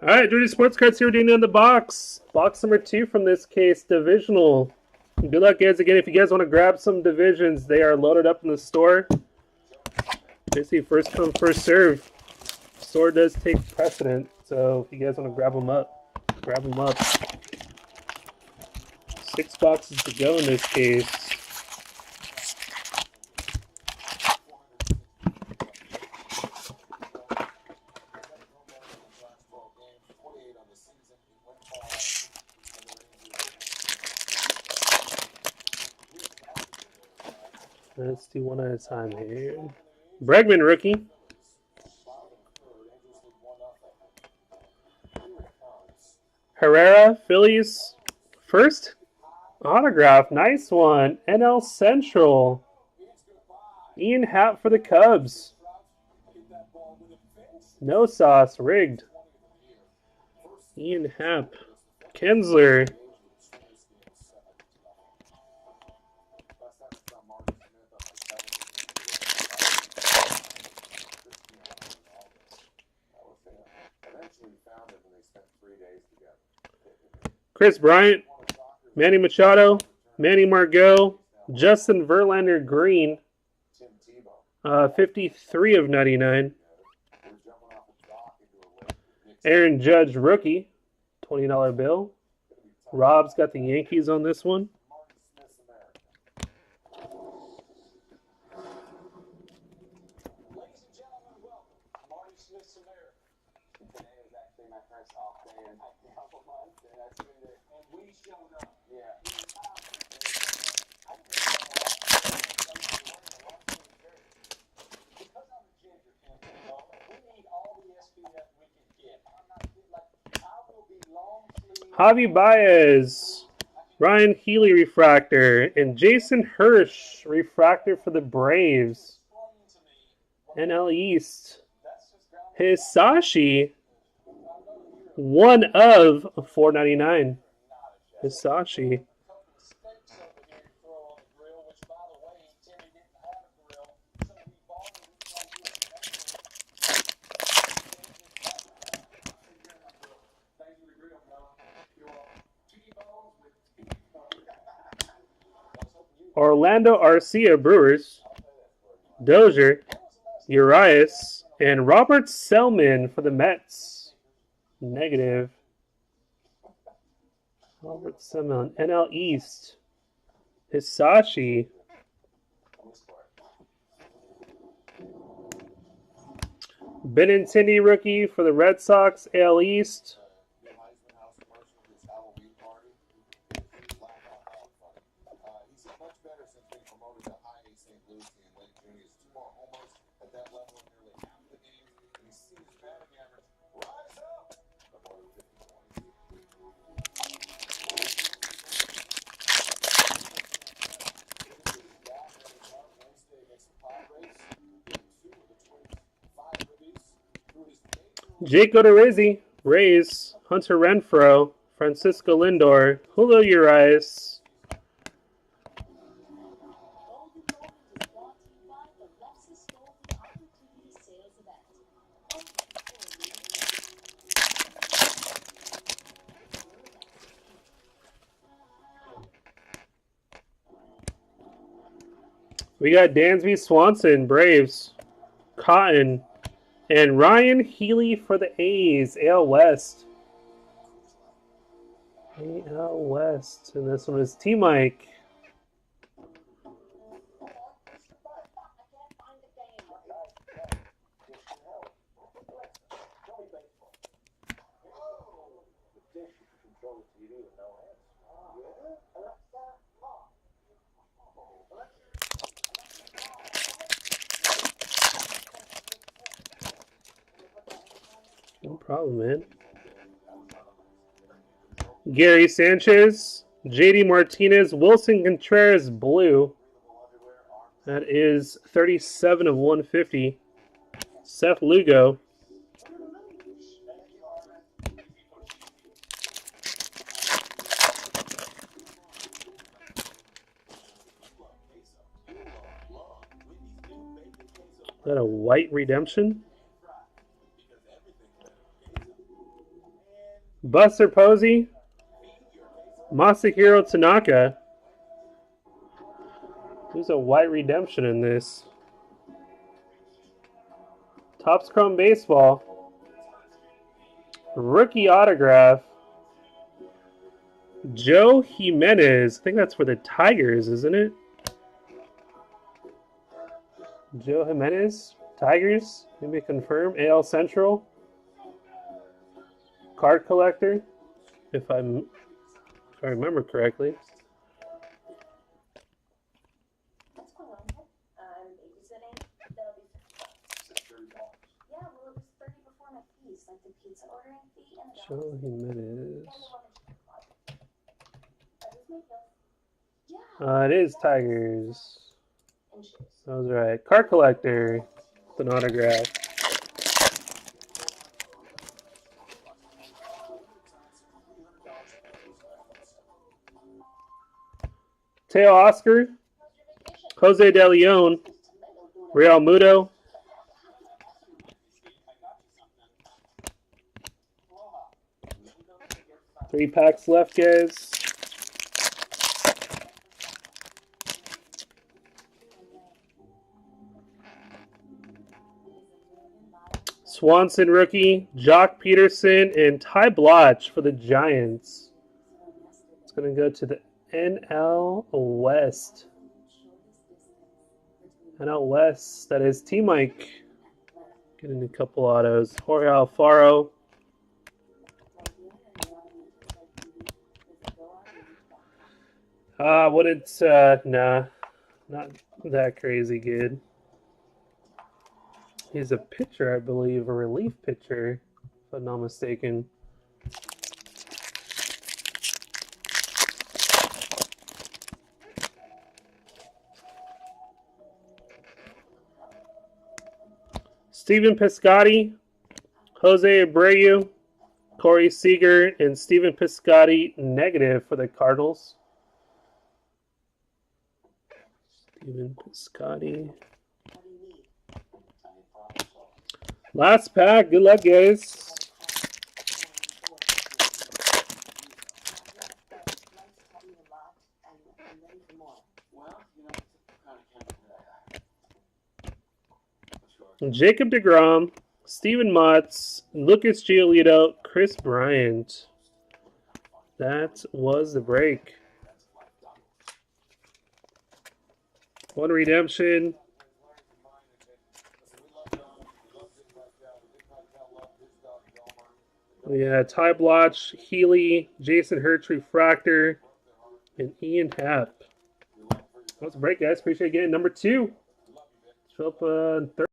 All right, Dirty Sports Cards here doing in the box. Box number 2 from this case, divisional. Good luck, guys. Again, if you guys want to grab some divisions, they are loaded up in the store. Basically, first come, first serve. Store does take precedent, so if you guys want to grab them up, grab them up. 6 boxes to go in this case. Let's do one at a time here. Bregman, rookie. Herrera, Phillies. First autograph. Nice one. NL Central. Ian Happ for the Cubs. No sauce. Rigged. Ian Happ. Kinsler. Chris Bryant, Manny Machado, Manny Margot, Justin Verlander green, 53 of 99. Aaron Judge rookie, $20 bill. Rob's got the Yankees on this one. Javi Baez, Ryan Healy refractor, and Jason Hirsch refractor for the Braves. NL East. Hisashi, 1 of 499. Hisashi. Orlando Arcia Brewers, Dozier, Urias, and Robert Selman for the Mets. Negative. Robert Selman, NL East. Hisashi. Benintendi rookie for the Red Sox, AL East. Jake Odorizzi, Rays, Hunter Renfroe, Francisco Lindor, Julio Urias. We got Dansby Swanson, Braves, Cotton, and Ryan Healy for the A's, AL West. AL West. And this one is T-Mike. No problem, man. Gary Sanchez, JD Martinez, Wilson Contreras, blue. That is 37 of 150. Seth Lugo. Is that a white redemption? Buster Posey. Masahiro Tanaka. There's a white redemption in this. Topps Chrome Baseball. Rookie autograph. Joe Jimenez. I think that's for the Tigers, isn't it? Joe Jimenez. Tigers. Maybe confirm. AL Central. Card collector. If I remember correctly. Joe Jimenez. It is Tigers. That was right. Card collector with an autograph. Teo Oscar. Jose De Leon. Real Muto. Three packs left, guys. Swanson rookie, Jock Peterson, and Ty Blotch for the Giants. It's going to go to the NL West. NL West, that is T-Mike. Getting a couple autos. Jorge Alfaro. Nah, not that crazy good. He's a pitcher, I believe, a relief pitcher, if I'm not mistaken. Steven Piscotty, Jose Abreu, Corey Seager, and Steven Piscotty negative for the Cardinals. Steven Piscotty. Last pack. Good luck, guys. Jacob deGrom, Steven Motz, Lucas Giolito, Chris Bryant. That was the break. One redemption. Yeah, Ty Blotch, Healy, Jason Hurts refractor, and Ian Happ. That was a break, guys. Appreciate it. Getting number 2. Philip, third.